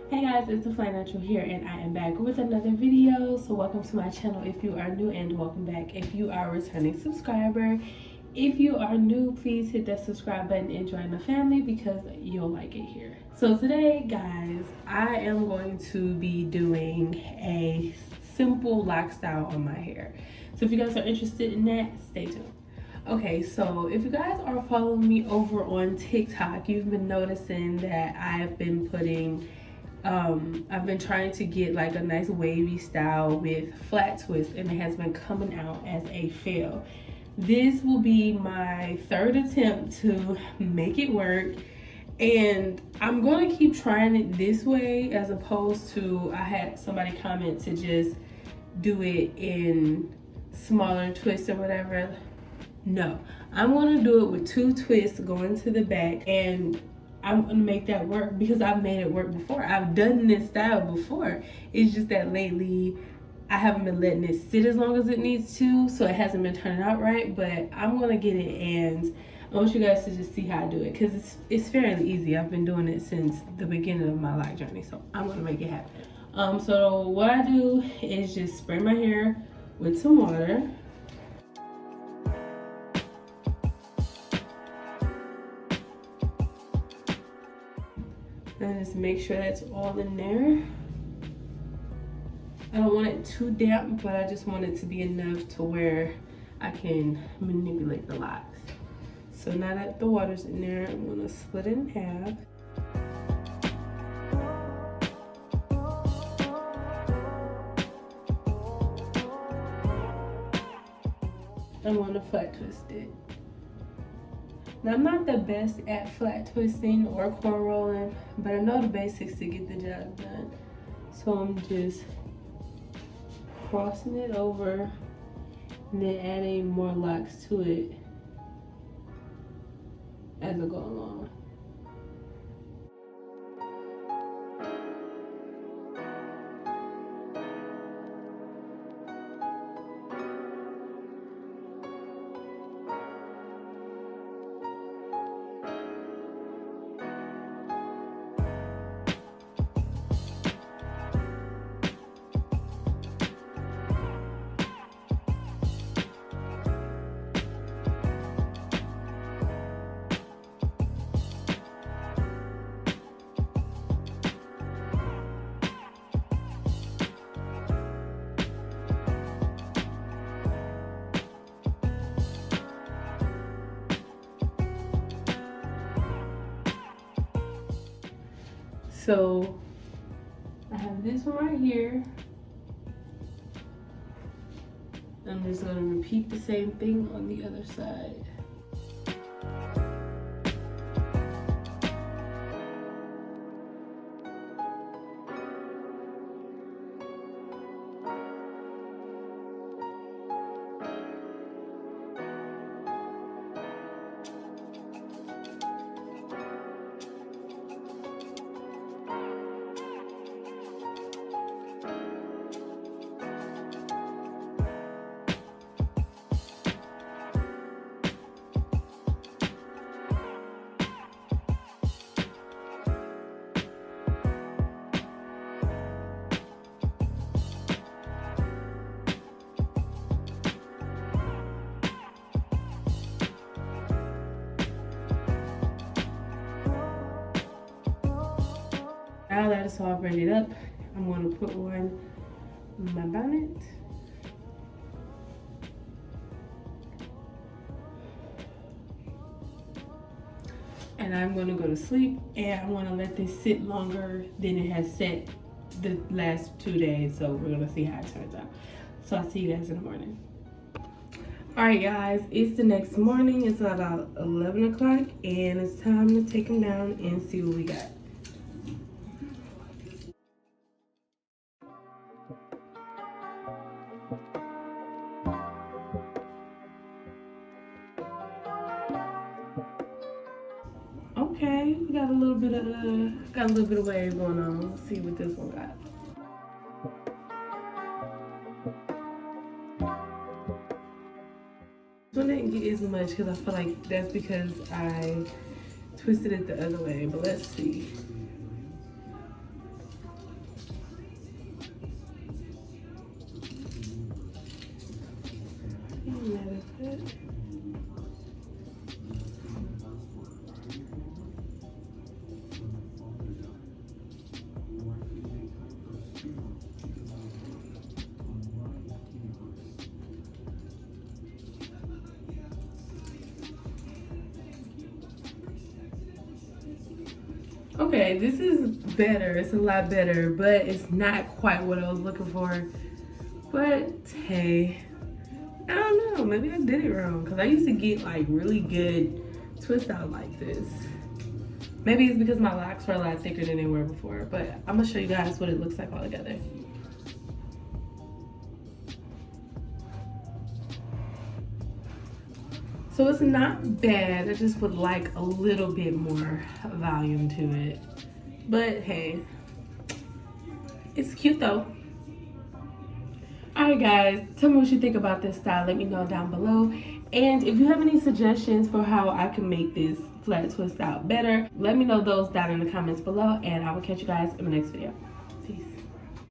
Hey guys, it's the Fly Natural here, and I am back with another video. So welcome to my channel if you are new, and welcome back if you are a returning subscriber. If you are new, please hit that subscribe button and join the family because you'll like it here. So today, guys, I am going to be doing a simple lock style on my hair. So if you guys are interested in that, stay tuned. Okay, so if you guys are following me over on TikTok, you've been noticing that I've been putting I've been trying to get like a nice wavy style with flat twist, and it has been coming out as a fail. This will be my third attempt to make it work, and I'm going to keep trying it this way as opposed to, I had somebody comment to just do it in smaller twists or whatever. No, I'm going to do it with 2 twists going to the back, and I'm gonna make that work because I've made it work before. I've done this style before. It's just that lately I haven't been letting it sit as long as it needs to, so it hasn't been turning out right. But I'm gonna get it, and I want you guys to just see how I do it because it's fairly easy. I've been doing it since the beginning of my lock journey, so I'm gonna make it happen. So what I do is just spray my hair with some water. And just make sure that's all in there. I don't want it too damp, but I just want it to be enough to where I can manipulate the locks. So now that the water's in there, I'm gonna split it in half. I'm gonna flat twist it. Now, I'm not the best at flat twisting or corn rolling, but I know the basics to get the job done. So I'm just crossing it over and then adding more locks to it as I go along. So I have this one right here. I'm just gonna repeat the same thing on the other side. Now that it's all braided up, I'm going to put on my bonnet. And I'm going to go to sleep, and I'm going to let this sit longer than it has sat the last 2 days. So we're going to see how it turns out. So I'll see you guys in the morning. All right, guys, it's the next morning. It's about 11 o'clock, and it's time to take them down and see what we got. Okay, we got a little bit of wave going on. Let's see what this one got. This one didn't get as much because I feel like that's because I twisted it the other way, but let's see. that. Okay, this is better. It's a lot better, but it's not quite what I was looking for. But hey, I don't know. Maybe I did it wrong because I used to get like really good twist out like this. Maybe it's because my locks are a lot thicker than they were before, but I'm gonna show you guys what it looks like all together. So it's not bad. I just would like a little bit more volume to it. But hey, it's cute though. Alright guys, tell me what you think about this style. Let me know down below. And if you have any suggestions for how I can make this flat twist out better, let me know those down in the comments below, and I will catch you guys in the next video.